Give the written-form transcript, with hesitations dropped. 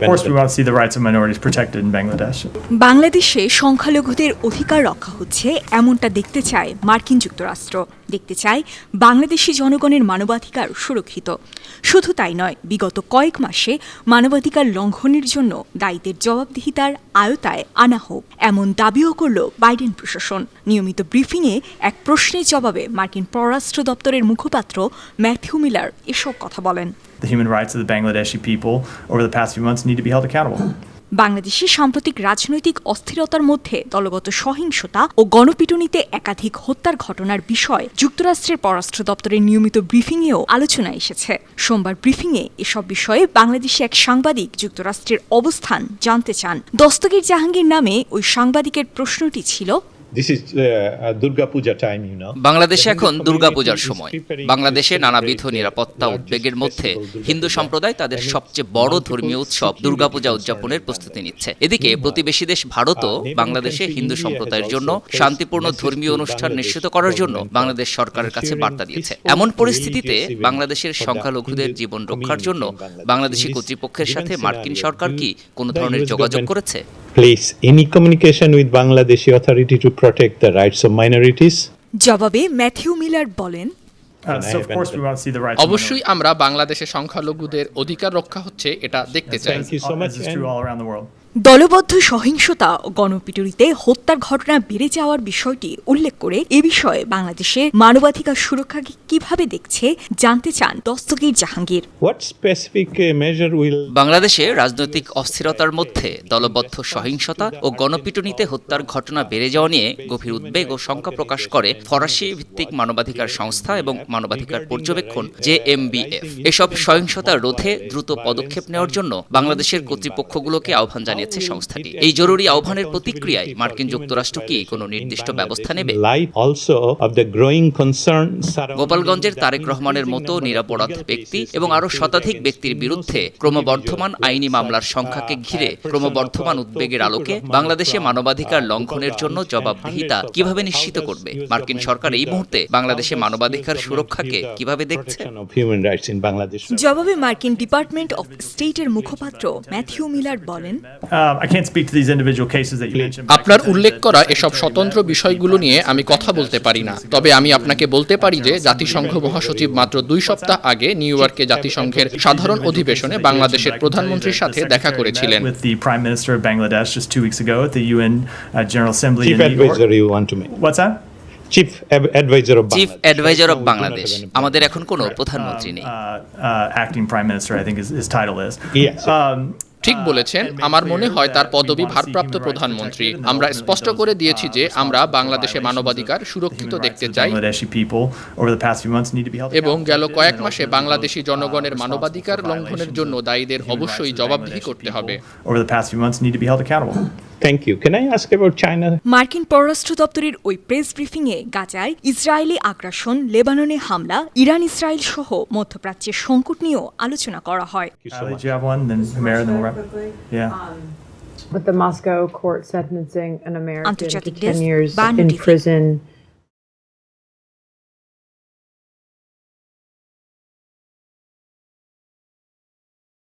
Of course, we want to see the rights of minorities protected in Bangladesh. বাংলাদেশে সংখ্যালঘুদের অধিকার রক্ষা হচ্ছে এমনটা দেখতে চায় মার্কিন যুক্তরাষ্ট্র। দেখতে চায় বাংলাদেশি জনগণের মানবাধিকার সুরক্ষিত। শুধু তাই নয়, বিগত কয়েক মাসে মানবাধিকার লঙ্ঘনের জন্য দায়ীদের জবাবদিহিতার আওতায় আনা হোক, এমন দাবিও করল বাইডেন প্রশাসন। নিয়মিত ব্রিফিংয়ে এক প্রশ্নের জবাবে মার্কিন পররাষ্ট্র দপ্তরের মুখপাত্র ম্যাথিউ মিলার এসব কথা বলেন। The human rights of the Bangladeshi people over the past few months need to be held accountable. বাংলাদেশে সাম্প্রতিক রাজনৈতিক অস্থিরতার মধ্যে দলগত সহিংসতা ও গণপিটুনিতে একাধিক হত্যার ঘটনার বিষয় যুক্তরাষ্ট্রের পররাষ্ট্র দপ্তরের নিয়মিত ব্রিফিংয়েও আলোচনা এসেছে। সোমবার ব্রিফিংয়ে এসব বিষয়ে বাংলাদেশে এক সাংবাদিক যুক্তরাষ্ট্রের অবস্থান জানতে চান। দস্তগীর জাহাঙ্গীর নামে ওই সাংবাদিকের প্রশ্নটি ছিল, বাংলাদেশে এখন দুর্গাপূজার সময়। বাংলাদেশে নানাবিধ নিরাপত্তা উদ্বেগের মধ্যে হিন্দু সম্প্রদায় তাদের সবচেয়ে বড় ধর্মীয় উৎসব দুর্গাপূজা উদযাপনের প্রস্তুতি নিচ্ছে। এদিকে প্রতিবেশী দেশ ভারতও বাংলাদেশে হিন্দু সম্প্রদায়ের জন্য শান্তিপূর্ণ ধর্মীয় অনুষ্ঠান নিশ্চিত করার জন্য বাংলাদেশ সরকারের কাছে বার্তা দিয়েছে। এমন পরিস্থিতিতে বাংলাদেশের সংখ্যালঘুদের জীবন রক্ষার জন্য বাংলাদেশি কর্তৃপক্ষের সাথে মার্কিন সরকার কি কোনো ধরনের যোগাযোগ করেছে? Place any communication with Bangladeshi authority to protect the rights of minorities? জবাবে ম্যাথিউ মিলার বলেন, So of course we want to see the rights. অবশ্যই আমরা বাংলাদেশের সংখ্যালঘুদের অধিকার রক্ষা হচ্ছে এটা দেখতে চাই। Thank you so much. This is true all around the world. দলবদ্ধ সহিংসতা ও গণপিটুনিতে হত্যার ঘটনা বেড়ে যাওয়ার বিষয়টি উল্লেখ করে এ বিষয়ে বাংলাদেশে মানবাধিকার সুরক্ষাকে কিভাবে দেখছে জানতে চান Dastagir Jahangir. What specific measure will বাংলাদেশে রাজনৈতিক অস্থিরতার মধ্যে দলবদ্ধ সহিংসতা ও গণপিটুনিতে হত্যার ঘটনা বেড়ে যাওয়া নিয়ে গভীর উদ্বেগ ও শঙ্কা প্রকাশ করে ফরাসি ভিত্তিক মানবাধিকার সংস্থা এবং মানবাধিকার পর্যবেক্ষণ JMBF। এসব সহিংসতা রোধে দ্রুত পদক্ষেপ নেওয়ার জন্য বাংলাদেশের কর্তৃপক্ষগুলোকে আহ্বান জানিয়েছে সংস্থাটি। এই জরুরি আহ্বানের প্রতিক্রিয়ায় মার্কিন যুক্তরাষ্ট্র কি কোনো নির্দিষ্ট ব্যবস্থা নেবে? গোপালগঞ্জের তারেক রহমানের মতো নিরপরাধ ব্যক্তি এবং আরো শতাধিক ব্যক্তির বিরুদ্ধে ক্রমবর্ধমান আইনি মামলার সংখ্যাকে ঘিরে ক্রমবর্ধমান উদ্বেগের আলোকে বাংলাদেশে মানবাধিকার লঙ্ঘনের জন্য জবাবদিহিতা কিভাবে নিশ্চিত করবে? মার্কিন সরকার এই মুহূর্তে বাংলাদেশে মানবাধিকার সুরক্ষাকে কিভাবে দেখছে? জবাবে মার্কিন ডিপার্টমেন্ট অফ স্টেটের মুখপাত্র ম্যাথিউ মিলার বলেন, I can't speak to these individual cases that you mentioned. আপনার উল্লেখ করা এসব স্বতন্ত্র বিষয়গুলো নিয়ে আমি কথা বলতে পারি না, তবে আমি আপনাকে বলতে পারি যে জাতিসংঘ মহাসচিব মাত্র 2 সপ্তাহ আগে নিউ ইয়র্কে জাতিসংঘের সাধারণ অধিবেশনে বাংলাদেশের প্রধানমন্ত্রীর সাথে দেখা করেছিলেন। With the Prime Minister of Bangladesh just 2 weeks ago at the UN General Assembly in Chief New York. advisor you want to make? What's that? Chief advisor of Bangladesh. আমাদের এখন কোনো প্রধানমন্ত্রী নেই। Acting Prime Minister, I think his title is. Yes. ঠিক বলেছেন, আমার মনে হয় তার পদবি ভারপ্রাপ্ত প্রধানমন্ত্রী। আমরা স্পষ্ট করে দিয়েছি যে আমরা বাংলাদেশে মানবাধিকার সুরক্ষিত দেখতে চাই এবং গেল কয়েক মাসে বাংলাদেশি জনগণের মানবাধিকার লঙ্ঘনের জন্য দায়ীদের অবশ্যই জবাবদিহি করতে হবে। Thank you. Can I ask about China? মার্কিন পররাষ্ট্র দপ্তরের ওই প্রেস ব্রিফিংয়ে গাজায় ইসরায়েলি আগ্রাসন, লেবাননে হামলা, ইরান ইসরায়েল সহ মধ্যপ্রাচ্যের সংকট নিয়েও আলোচনা করা হয়। With the Moscow court sentencing an American to Antwerp 10 years Ban in TV. prison